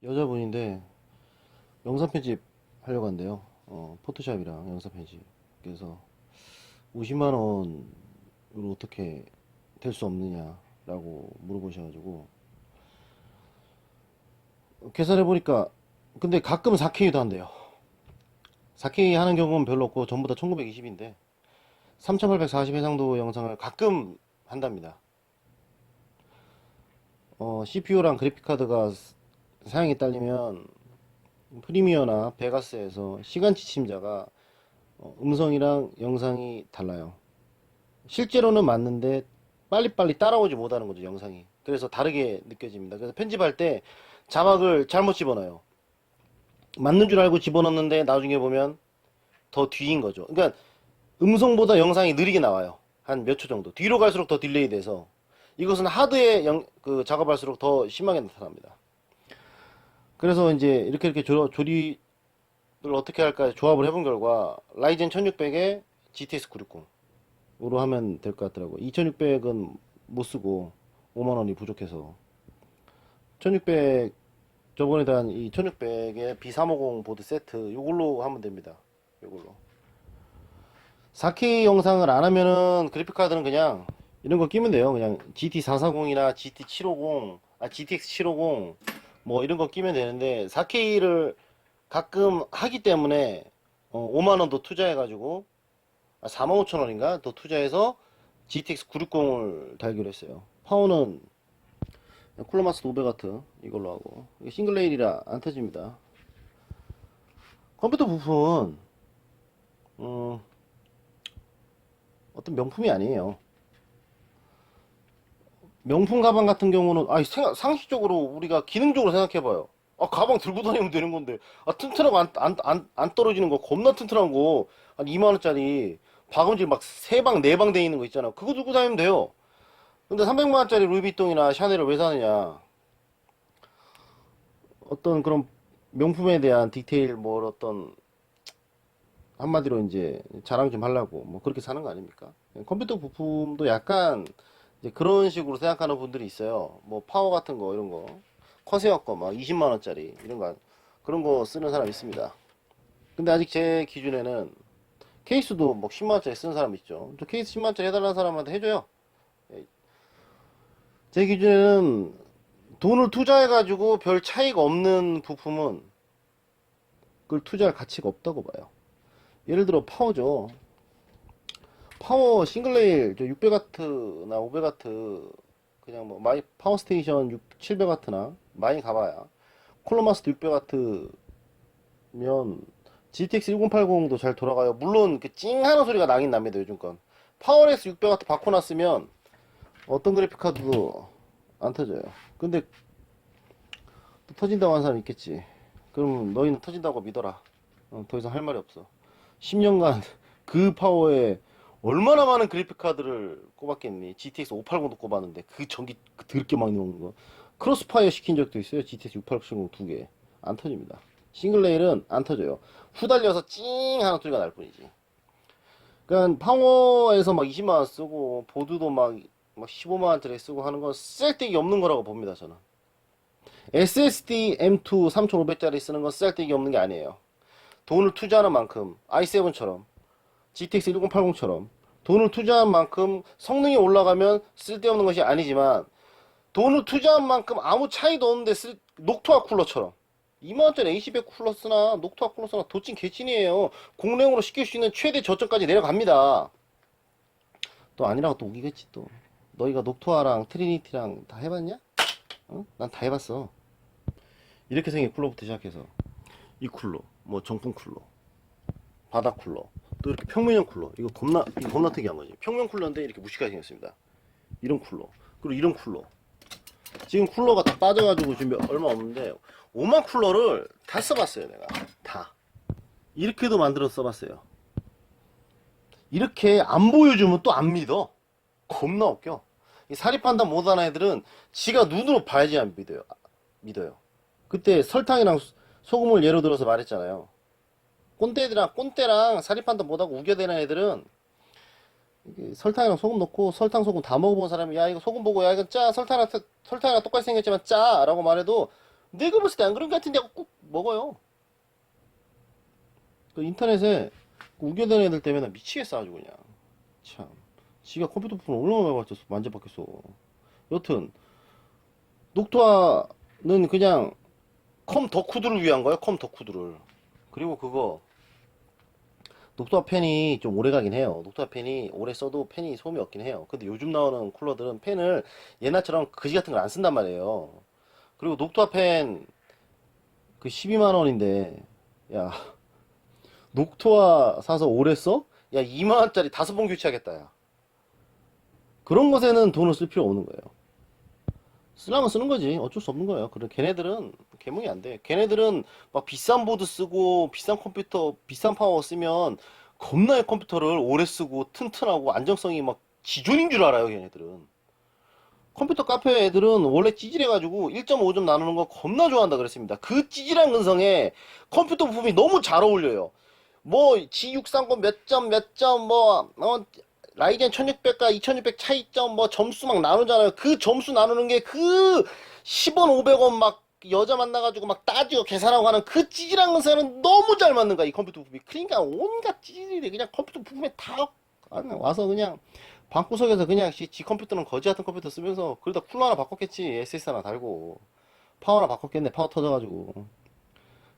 여자분인데 영상 편집 하려고 한대요. 포토샵이랑 영상 편집. 그래서 50만 원으로 어떻게 될 수 없느냐라고 물어보셔가지고 계산해 보니까 근데 가끔 4K도 한대요. 4K 하는 경우는 별로 없고 전부 다 1920인데 3840 해상도 영상을 가끔 한답니다. CPU랑 그래픽 카드가 사양이 딸리면 프리미어나 베가스에서 시간치 침자가 음성이랑 영상이 달라요. 실제로는 맞는데 빨리빨리 따라오지 못하는 거죠, 영상이. 그래서 다르게 느껴집니다. 그래서 편집할 때 자막을 잘못 집어넣어요. 맞는 줄 알고 집어넣는데 나중에 보면 더 뒤인 거죠. 그러니까 음성보다 영상이 느리게 나와요. 한 몇 초 정도. 뒤로 갈수록 더 딜레이 돼서 이것은 하드에 작업할수록 더 심하게 나타납니다. 그래서 이제 이렇게 조립을 어떻게 할까 조합을 해본 결과 라이젠 1600에 GTX 960으로 하면 될 것 같더라고. 2600은 못 쓰고 5만 원이 부족해서 1600 저번에 단 이 1600에 B350 보드 세트 요걸로 하면 됩니다. 요걸로 4K 영상을 안 하면은 그래픽 카드는 그냥 이런 거 끼면 돼요. 그냥 GT440이나 GT750, GTX 750 뭐 이런 거 끼면 되는데 4K를 가끔 하기 때문에 5만 원 더 투자해가지고 4만 5천 원인가 더 투자해서 GTX 960을 달기로 했어요. 파워는 쿨러마스터 500W 이걸로 하고 이게 싱글레일이라 안 터집니다. 컴퓨터 부품은 음, 어떤 명품이 아니에요. 명품 가방 같은 경우는 상식적으로 우리가 기능적으로 생각해봐요. 가방 들고 다니면 되는 건데 튼튼하고 안 떨어지는 거 겁나 튼튼한 거 한 2만 원짜리 박음질 막 3방 4방 돼 있는 거 있잖아. 그거 들고 다니면 돼요. 근데 300만 원짜리 루이비통이나 샤넬을 왜 사느냐. 어떤 그런 명품에 대한 디테일 뭐 어떤 한마디로 이제 자랑 좀 하려고 뭐 그렇게 사는 거 아닙니까? 컴퓨터 부품도 약간 이제 그런 식으로 생각하는 분들이 있어요. 뭐 파워 같은 거 이런 거 커세어 거막 20만 원짜리 이런 거 그런 거 쓰는 사람 있습니다. 근데 아직 제 기준에는 케이스도 뭐 10만 원짜리 쓰는 사람 있죠. 저 케이스 10만 원짜리 해달라는 사람한테 해줘요. 예. 제 기준에는 돈을 투자해가지고 별 차이가 없는 부품은 그걸 투자할 가치가 없다고 봐요. 예를 들어 파워죠. 파워 싱글레일 600W나 500W 그냥 뭐 마이 파워 스테이션 700W나 많이 가봐야 콜로마스터 600W면 GTX 1080도 잘 돌아가요. 물론 그 찡하는 소리가 나긴 납니다. 요즘 건 파워레스 600W 바꿔놨으면 어떤 그래픽 카드도 안 터져요. 근데 또 터진다고 하는 사람 있겠지. 그럼 너희는 터진다고 믿어라. 더 이상 할 말이 없어. 10년간 그 파워에 얼마나 많은 그래픽 카드를 꼽았겠니? GTX 580도 꼽았는데 그 전기 그 더럽게 막 나오는 거. 크로스파이어 시킨 적도 있어요. GTX 680 두 개. 안 터집니다. 싱글레일은 안 터져요. 후달려서 찡 하는 소리가 날 뿐이지. 그러니까 파워에서 막 20만 원 쓰고 보드도 막 15만 원짜리 쓰고 하는 건 쓸데기 없는 거라고 봅니다. 저는. SSD M2 3500짜리 쓰는 건 쓸데기 없는 게 아니에요. 돈을 투자하는 만큼 i7처럼 GTX 1080처럼 돈을 투자한 만큼 성능이 올라가면 쓸데없는 것이 아니지만 돈을 투자한 만큼 아무 차이도 없는데 녹투아 쿨러처럼 2만원짜리 AC100 쿨러 쓰나 녹투아 쿨러 쓰나 도찐 개찐이에요. 공랭으로 시킬 수 있는 최대 저점까지 내려갑니다. 또 아니라고 또 우기겠지 또. 너희가 녹투아랑 트리니티랑 다 해봤냐? 난 다 해봤어. 이렇게 생긴 쿨러부터 시작해서 이 쿨러 뭐 정품 쿨러 바닥 쿨러 또 이렇게 평면형 쿨러 이거 겁나 특이한 거지. 평면 쿨러인데 이렇게 무식하게 생겼습니다. 이런 쿨러 그리고 이런 쿨러 지금 쿨러가 다 빠져가지고 지금 얼마 없는데 5만 쿨러를 다 써봤어요. 내가 다 이렇게도 만들어 써봤어요. 이렇게 안 보여주면 또 안 믿어. 겁나 웃겨. 이 사리 판단 못하는 애들은 지가 눈으로 봐야지 안 믿어요. 그때 설탕이랑 소금을 예로 들어서 말했잖아요. 꼰대랑 사리 판단 못하고 우겨대는 애들은 설탕이랑 소금 넣고 설탕 소금 다 먹어본 사람이 야 이거 소금 보고 야 이거 짜 설탕이랑 똑같이 생겼지만 짜 라고 말해도 내가 봤을 때 안 그런 것 같은데 하고 꾹 먹어요. 그 인터넷에 그 우겨대는 애들 때문에 나 미치겠어 아주 그냥. 참. 지가 컴퓨터 부품 얼마나 많이 만져봤겠어. 여튼 녹투아는 그냥 컴 덕후들을 위한 거야, 컴 덕후들을. 그리고 그거 녹투아 팬이 좀 오래 가긴 해요. 녹투아 팬이 오래 써도 팬이 소음이 없긴 해요. 근데 요즘 나오는 쿨러들은 팬을 옛날처럼 그지 같은 걸 안 쓴단 말이에요. 그리고 녹투아 팬 그 12만 원인데, 야, 녹투아 사서 오래 써? 야, 2만 원짜리 5번 교체하겠다, 야. 그런 것에는 돈을 쓸 필요 없는 거예요. 쓰려면 쓰는 거지. 어쩔 수 없는 거예요. 그래, 걔네들은 개몽이 안 돼. 걔네들은 막 비싼 보드 쓰고 비싼 컴퓨터, 비싼 파워 쓰면 겁나게 컴퓨터를 오래 쓰고 튼튼하고 안정성이 막 지존인 줄 알아요, 걔네들은. 컴퓨터 카페 애들은 원래 찌질해가지고 1.5점 나누는 거 겁나 좋아한다 그랬습니다. 그 찌질한 근성에 컴퓨터 부품이 너무 잘 어울려요. 뭐 G630 몇 점 라이젠 1600과 2600 차이점 뭐 점수 막 나누잖아요. 그 점수 나누는 게 그 10원 500원 막 여자 만나가지고 막 따지고 계산하고 하는 그 찌질한 건사는 너무 잘 맞는 거야 이 컴퓨터 부품이. 그러니까 온갖 찌질이 그냥 컴퓨터 부품에 다 와서 그냥 방구석에서 그냥 지 컴퓨터는 거지 같은 컴퓨터 쓰면서 그러다 쿨러 하나 바꿨겠지. SS 하나 달고 파워 하나 바꿨겠네. 파워 터져가지고.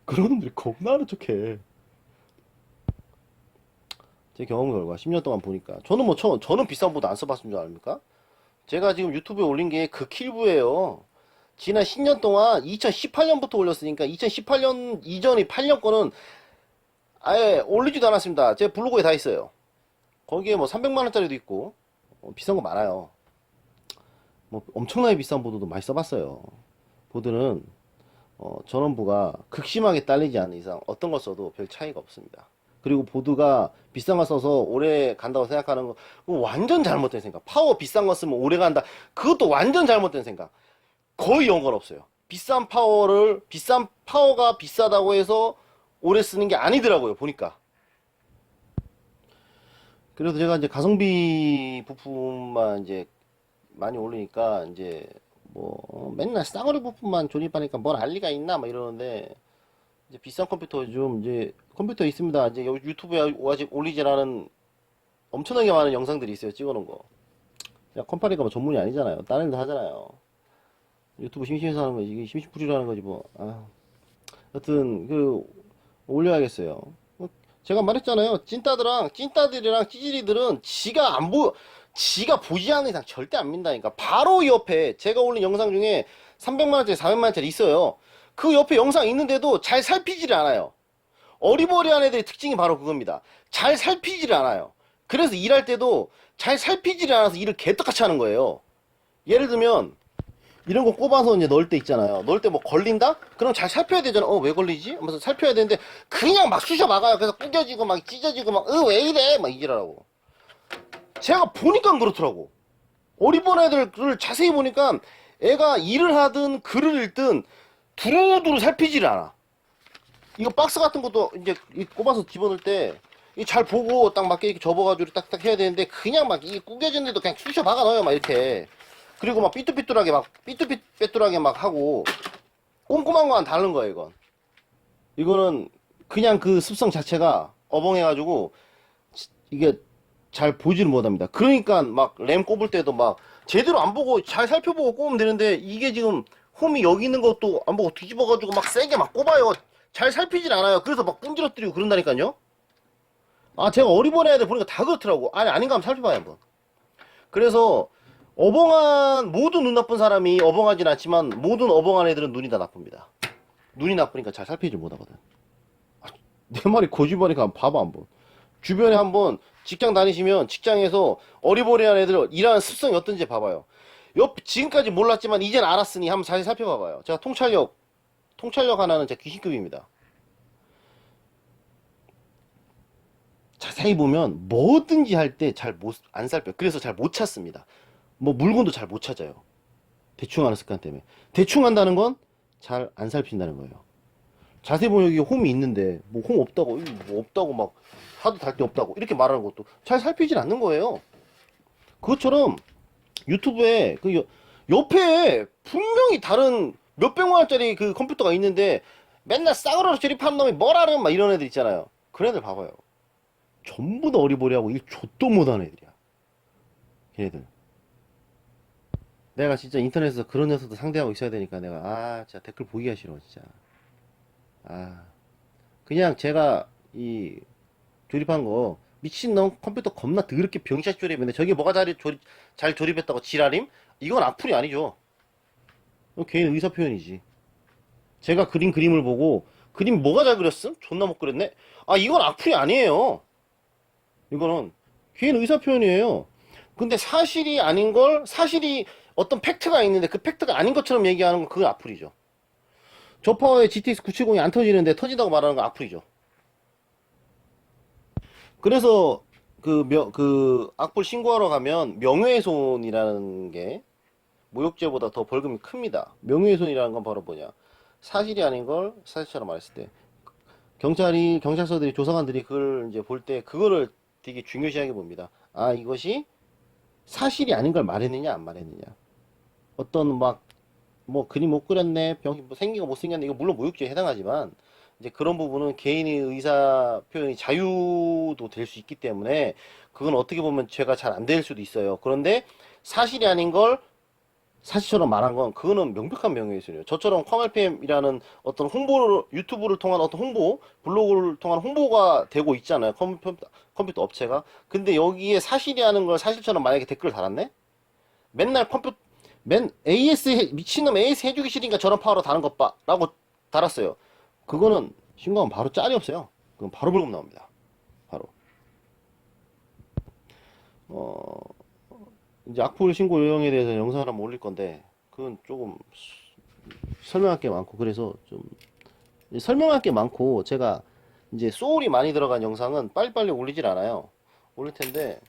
그런 놈들이 겁나 하는 척해. 제 경험 결과 10년 동안 보니까 저는 뭐 저는 비싼 보드 안 써봤은 줄 압니까? 제가 지금 유튜브에 올린 게 그 킬브예요. 지난 10년 동안 2018년부터 올렸으니까 2018년 이전이 8년 거는 아예 올리지도 않았습니다. 제 블로그에 다 있어요. 거기에 뭐 300만 원짜리도 있고 비싼 거 많아요. 뭐 엄청나게 비싼 보드도 많이 써봤어요. 보드는 전원부가 극심하게 딸리지 않는 이상 어떤 거 써도 별 차이가 없습니다. 그리고 보드가 비싼 거 써서 오래 간다고 생각하는 거 그거 완전 잘못된 생각. 파워 비싼 거 쓰면 오래 간다. 그것도 완전 잘못된 생각. 거의 연관없어요. 비싼 파워가 비싸다고 해서 오래 쓰는 게 아니더라고요. 보니까. 그래도 제가 이제 가성비 부품만 이제 많이 올리니까 이제 뭐 맨날 싸구려 부품만 조립하니까 뭘 알 리가 있나 막 이러는데 이제 비싼 컴퓨터 좀 이제 컴퓨터 있습니다. 이제 여기 유튜브에 아직 올리질 않은 엄청나게 많은 영상들이 있어요. 찍어놓은 거. 야, 컴파니가 뭐 전문이 아니잖아요. 다른 애도 하잖아요. 유튜브 심심해서 하는 거지. 이게 심심풀이로 하는 거지 뭐. 아. 여튼 그 올려야겠어요. 제가 말했잖아요. 찐따들이랑 찌질이들은 지가 보지 않는 이상 절대 안 민다니까. 바로 옆에 제가 올린 영상 중에 300만원짜리, 400만원짜리 있어요. 그 옆에 영상 있는데도 잘 살피지를 않아요. 어리버리한 애들의 특징이 바로 그겁니다. 잘 살피지를 않아요. 그래서 일할 때도 잘 살피지를 않아서 일을 개떡같이 하는 거예요. 예를 들면 이런 거 꼽아서 이제 넣을 때 있잖아요. 넣을 때 뭐 걸린다? 그럼 잘 살펴야 되잖아. 왜 걸리지? 하면서 살펴야 되는데 그냥 막 쑤셔 막아요. 그래서 구겨지고 막 찢어지고 막 왜 이래? 막 이지라고. 제가 보니까 그렇더라고. 어리버리 애들을 자세히 보니까 애가 일을 하든 글을 읽든 두루두루 살피지를 않아. 이거 박스 같은 것도 이제 꼽아서 집어넣을 때 잘 보고 딱 맞게 이렇게 접어가지고 딱딱 해야 되는데 그냥 막 이게 구겨졌는데도 그냥 쑤셔 박아 넣어요. 막 이렇게. 그리고 막 삐뚤빼뚤하게 막 하고 꼼꼼한 거랑 다른 거예요. 이거는 그냥 그 습성 자체가 어벙해가지고 이게 잘 보지를 못합니다. 그러니까 막 램 꼽을 때도 막 제대로 안 보고 잘 살펴보고 꼽으면 되는데 이게 지금 홈이 여기 있는 것도 안 보고 뒤집어가지고 막 세게 막 꼽아요. 잘 살피질 않아요. 그래서 막 끈질러뜨리고 그런다니까요. 아, 제가 어리버리 애들 보니까 다 그렇더라고. 아니, 아닌가 한번 살펴봐요, 한번. 그래서 모든 눈 나쁜 사람이 어벙하진 않지만 모든 어벙한 애들은 눈이 다 나쁩니다. 눈이 나쁘니까 잘 살피질 못하거든. 아, 내 말이 거짓말이니까 한번 봐봐, 한번. 주변에 한번 직장 다니시면 직장에서 어리버리한 애들 일하는 습성이 어떤지 봐봐요. 지금까지 몰랐지만 이젠 알았으니 한번 자세히 살펴봐봐요. 제가 통찰력 하나는 제 귀신급입니다. 자세히 보면 뭐든지 할 때 안 살펴요. 그래서 잘 못 찾습니다. 뭐 물건도 잘 못 찾아요. 대충 하는 습관 때문에. 대충 한다는 건 잘 안 살핀다는 거예요. 자세히 보면 여기 홈이 있는데 뭐 홈 없다고 뭐 없다고 막 하도 달 데 없다고 이렇게 말하는 것도 잘 살피질 않는 거예요. 그것처럼 유튜브에 옆에 분명히 다른 몇백만 원짜리 그 컴퓨터가 있는데 맨날 싸구려로 조립하는 놈이 뭐라는 막 이런 애들 있잖아요. 그런 애들 봐봐요. 전부 다 어리버리하고 일 좆도 못하는 애들이야. 걔네들. 내가 진짜 인터넷에서 그런 녀석도 상대하고 있어야 되니까 내가 진짜 댓글 보기가 싫어 진짜. 아 그냥 제가 이 조립한 거 미친놈 컴퓨터 겁나 더럽게 병샷 조립했는데 저게 뭐가 잘 조립했다고 지랄임? 이건 악플이 아니죠. 개인 의사 표현이지. 제가 그린 그림을 보고 그림 뭐가 잘 그렸음? 존나 못 그렸네? 이건 악플이 아니에요. 이거는 개인 의사 표현이에요. 근데 사실이 아닌 걸 사실이 어떤 팩트가 있는데 그 팩트가 아닌 것처럼 얘기하는 건 그건 악플이죠. 저파워의 GTX 970이 안 터지는데 터진다고 말하는 건 악플이죠. 그래서 그 악플 신고하러 가면 명예훼손이라는 게 모욕죄보다 더 벌금이 큽니다. 명예훼손이라는 건 바로 뭐냐? 사실이 아닌 걸 사실처럼 말했을 때 경찰서들이 조사관들이 그걸 이제 볼 때 그거를 되게 중요시하게 봅니다. 이것이 사실이 아닌 걸 말했느냐 안 말했느냐. 어떤 막 뭐 그림 못 그렸네, 병 뭐 생긴 거 못 생겼네, 이거 물론 모욕죄에 해당하지만 이제 그런 부분은 개인의 의사 표현이 자유도 될 수 있기 때문에 그건 어떻게 보면 죄가 잘 안 될 수도 있어요. 그런데 사실이 아닌 걸 사실처럼 말한 건 그거는 명백한 명예훼손이에요. 저처럼 컴알피엠이라는 어떤 홍보를 유튜브를 통한 어떤 홍보, 블로그를 통한 홍보가 되고 있잖아요. 컴퓨터 업체가. 근데 여기에 사실이 아닌 걸 사실처럼 만약에 댓글을 달았네? 맨날 미친놈 AS 해주기 싫으니까 저런 파워로 다는 것 봐. 라고 달았어요. 그거는 신고하면 바로 짤이 없어요. 그건 바로 벌금 나옵니다. 바로. 어, 이제 악플 신고 요령에 대해서 영상을 한번 올릴 건데, 그건 조금 설명할 게 많고, 그래서 좀, 설명할 게 많고, 제가 이제 소울이 많이 들어간 영상은 빨리빨리 올리질 않아요. 올릴 텐데,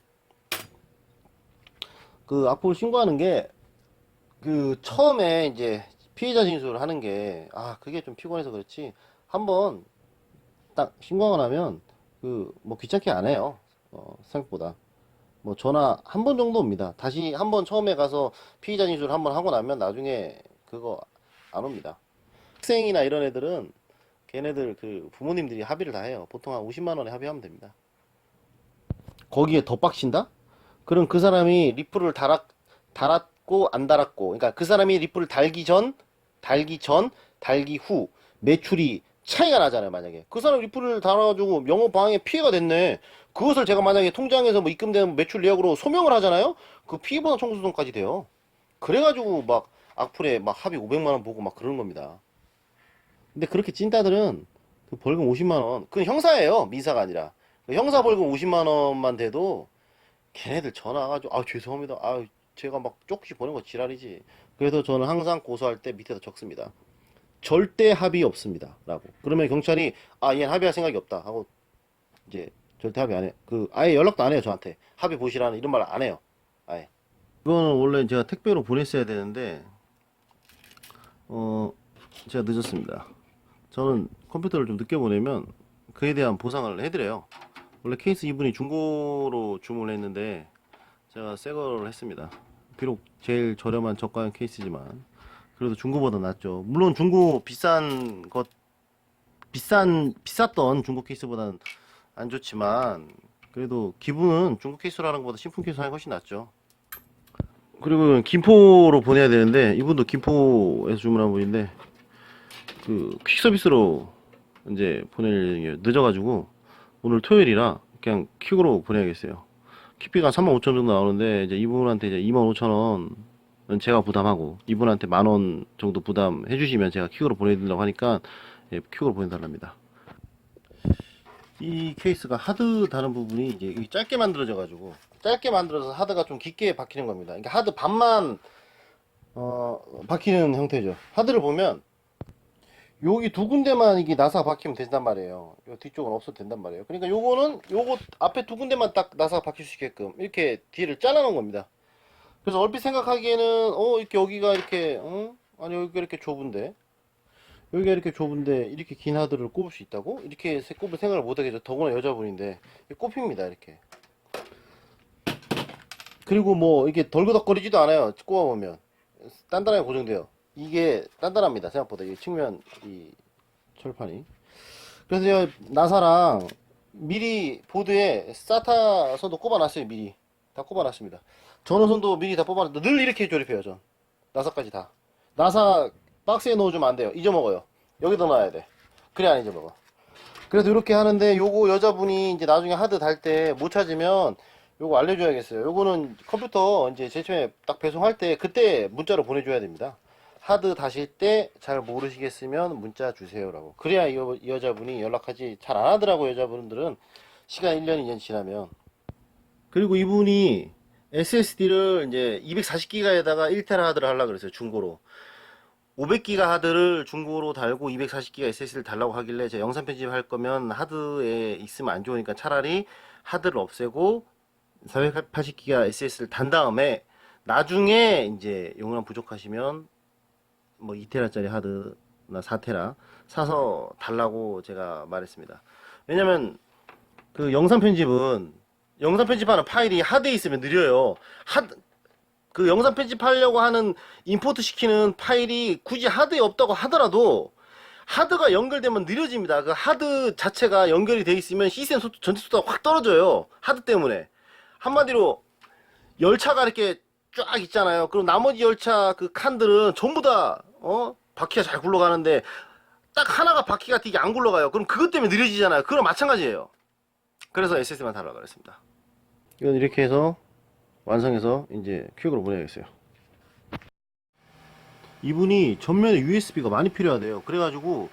그 악플 신고하는 게, 처음에 이제 피해자 진술을 하는 게, 그게 좀 피곤해서 그렇지. 한번 딱 신고하고 나면, 뭐 귀찮게 안 해요. 생각보다. 뭐 전화 한 번 정도 옵니다. 다시 한 번 처음에 가서 피의자 진술을 한 번 하고 나면 나중에 그거 안 옵니다. 학생이나 이런 애들은 걔네들 그 부모님들이 합의를 다 해요. 보통 한 50만 원에 합의하면 됩니다. 거기에 더 빡친다? 그럼 그 사람이 리플을 달았고 안 달았고, 그러니까 그 사람이 리플을 달기 후 매출이 차이가 나잖아요. 만약에 그 사람 리플을 달아가지고 영업 방해에 피해가 됐네. 그것을 제가 만약에 통장에서 뭐 입금된 매출 내역으로 소명을 하잖아요. 그 피해보상 청구소송까지 돼요. 그래가지고 막 악플에 막 합의 500만 원 보고 막 그러는 겁니다. 근데 그렇게 찐따들은 그 벌금 50만 원, 그건 형사예요. 민사가 아니라. 그 형사 벌금 50만 원만 돼도 걔네들 전화 와가지고 죄송합니다. 제가 막 쪽지 보낸 거 지랄이지. 그래서 저는 항상 고소할 때 밑에다 적습니다. 절대 합의 없습니다. 라고. 그러면 경찰이 얘는 합의할 생각이 없다 하고 이제 절대 합의 안 해. 아예 연락도 안 해요. 저한테 합의 보시라는 이런 말 안 해요. 아예. 이거는 원래 제가 택배로 보냈어야 되는데 제가 늦었습니다. 저는 컴퓨터를 좀 늦게 보내면 그에 대한 보상을 해드려요. 원래 케이스 이분이 중고로 주문을 했는데 제가 새 거를 했습니다. 비록 제일 저렴한 저가형 케이스지만 그래도 중고보다 낫죠. 물론 중고 비쌌던 중고 케이스보다는 안 좋지만 그래도 기분은 중고 케이스로 하는 것보다 신품 케이스로 하는 게 훨씬 낫죠. 그리고 김포로 보내야 되는데 이분도 김포에서 주문한 분인데 퀵 서비스로 이제 보낼 게 늦어가지고 오늘 토요일이라 그냥 퀵으로 보내야겠어요. 퀵비가 35,000원 정도 나오는데 이제 이분한테 이제 25,000원은 제가 부담하고 이분한테 10,000원 정도 부담해 주시면 제가 퀵으로 보내드리려고 하니까 퀵으로 보내달랍니다. 이 케이스가 하드 다는 부분이 이제 짧게 만들어져 가지고 짧게 만들어서 하드가 좀 깊게 박히는 겁니다. 그러니까 하드 반만 박히는 형태죠. 하드를 보면 여기 두 군데만 이게 나사가 박히면 된단 말이에요. 요 뒤쪽은 없어도 된단 말이에요. 그러니까 요거 앞에 두 군데만 딱 나사가 박힐 수 있게끔 이렇게 뒤를 잘라놓은 겁니다. 그래서 얼핏 생각하기에는 이렇게 여기가 이렇게 아니 여기가 이렇게 좁은데 이렇게 긴 하드를 꼽을 수 있다고? 이렇게 꼽을 생각을 못 하겠죠. 더구나 여자분인데 꼽힙니다 이렇게. 그리고 뭐 이게 덜그덕거리지도 않아요. 꼽아보면 단단하게 고정돼요. 이게 단단합니다. 생각보다 이 측면 이 철판이. 그래서 제가 나사랑 미리 보드에 사타 선도 꼽아놨어요. 미리 다 꼽아놨습니다. 전원선도 미리 다 뽑아놨는데 늘 이렇게 조립해요. 전 나사까지 다. 나사 박스에 넣어주면 안 돼요. 잊어먹어요. 여기다 놔야 돼. 그래 안 잊어먹어. 그래서 이렇게 하는데 요거 여자분이 이제 나중에 하드 달 때 못 찾으면 요거 알려줘야겠어요. 요거는 컴퓨터 이제 제일 처음에 딱 배송할 때 그때 문자로 보내줘야 됩니다. 하드 다실 때 잘 모르시겠으면 문자 주세요라고. 그래야 이 여자분이 연락하지. 잘 안 하더라고 여자분들은. 시간 1년 2년 지나면. 그리고 이분이 SSD를 이제 240기가에다가 1테라 하드를 하려고 그랬어요. 중고로. 500기가 하드를 중고로 달고 240기가 SSD를 달라고 하길래 제가 영상 편집할 거면 하드에 있으면 안 좋으니까 차라리 하드를 없애고 480기가 SSD를 단 다음에 나중에 이제 용량 부족하시면 뭐 2테라짜리 하드나 4테라 사서 달라고 제가 말했습니다. 왜냐면 그 영상 편집하는 파일이 하드에 있으면 느려요. 그 영상 편집하려고 하는 임포트 시키는 파일이 굳이 하드에 없다고 하더라도 하드가 연결되면 느려집니다. 그 하드 자체가 연결이 돼 있으면 시스템 전체 속도가 확 떨어져요. 하드 때문에. 한마디로 열차가 이렇게 쫙 있잖아요. 그럼 나머지 열차 그 칸들은 전부 다 바퀴가 잘 굴러가는데 딱 하나가 바퀴가 되게 안 굴러가요. 그럼 그것 때문에 느려지잖아요. 그거랑 마찬가지예요. 그래서 SSD만 달라고 그랬습니다. 이건 이렇게 해서 완성해서 이제 퀵으로 보내야겠어요. 이분이 전면에 USB가 많이 필요하대요. 그래가지고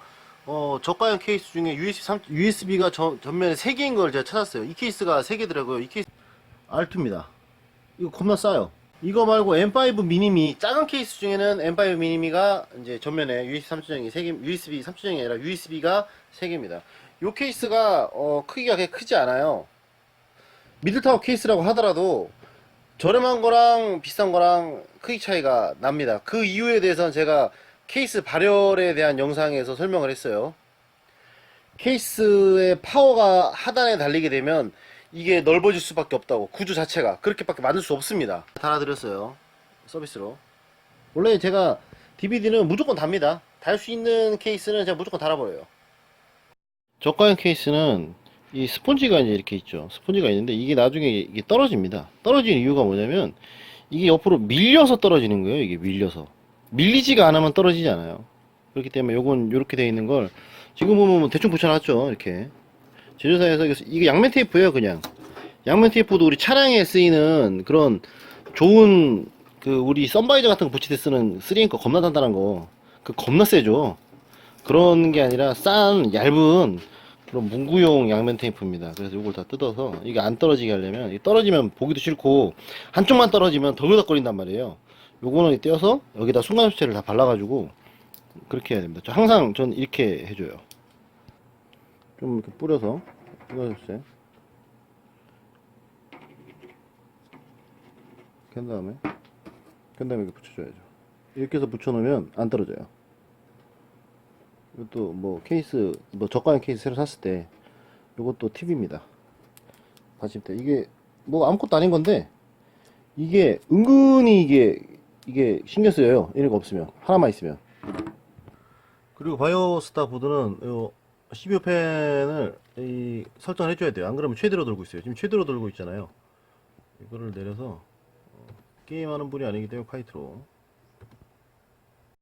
저가형 케이스 중에 USB가 전면에 3개인 걸 제가 찾았어요. 이 케이스가 3개더라고요. 이 케이스 R2입니다. 이거 겁나 싸요. 이거 말고 M5 미니미 작은 케이스 중에는 M5 미니미가 이제 전면에 USB 3.0이 3개, USB 3.0이 아니라 USB가 3개입니다. 요 케이스가 크기가 그렇게 크지 않아요. 미들타워 케이스라고 하더라도 저렴한 거랑 비싼 거랑 크기 차이가 납니다. 그 이유에 대해서는 제가 케이스 발열에 대한 영상에서 설명을 했어요. 케이스의 파워가 하단에 달리게 되면 이게 넓어질 수밖에 없다고. 구조 자체가 그렇게밖에 만들 수 없습니다. 달아드렸어요. 서비스로. 원래 제가 DVD는 무조건 답니다. 달 수 있는 케이스는 제가 무조건 달아버려요. 저가형 케이스는 이 스폰지가 이제 이렇게 있죠. 스폰지가 있는데 이게 나중에 이게 떨어집니다. 떨어지는 이유가 뭐냐면 이게 옆으로 밀려서 떨어지는 거예요. 이게 밀려서. 밀리지가 않으면 떨어지지 않아요. 그렇기 때문에 요건 요렇게 되어 있는 걸 지금 보면 뭐 대충 붙여놨죠. 이렇게. 제조사에서 이게 양면 테이프예요. 그냥. 양면 테이프도 우리 차량에 쓰이는 그런 좋은 그 우리 썬바이저 같은 거 붙일 때 쓰는 3M 겁나 단단한 거. 그 겁나 세죠. 그런 게 아니라 싼 얇은 그런 문구용 양면 테이프입니다. 그래서 이걸 다 뜯어서 이게 안 떨어지게 하려면 떨어지면 보기도 싫고 한쪽만 떨어지면 덜그덕거린단 말이에요. 요거는 떼어서 여기다 순간수채를 다 발라가지고 그렇게 해야 됩니다. 항상 전 이렇게 해줘요. 좀 이렇게 뿌려서 순간수채 캔 다음에 이렇게 붙여줘야죠. 이렇게 해서 붙여놓으면 안 떨어져요. 이것도 뭐 케이스 뭐 저가형 케이스 새로 샀을 때 이것도 팁입니다. 받침대 이게 뭐 아무것도 아닌 건데 이게 은근히 이게 신경 쓰여요. 이런 거 없으면 하나만 있으면. 그리고 바이오스타 보드는 요 CPU 팬을 설정을 해줘야 돼요. 안 그러면 최대로 돌고 있어요. 지금 최대로 돌고 있잖아요. 이거를 내려서 게임하는 분이 아니기 때문에 화이트로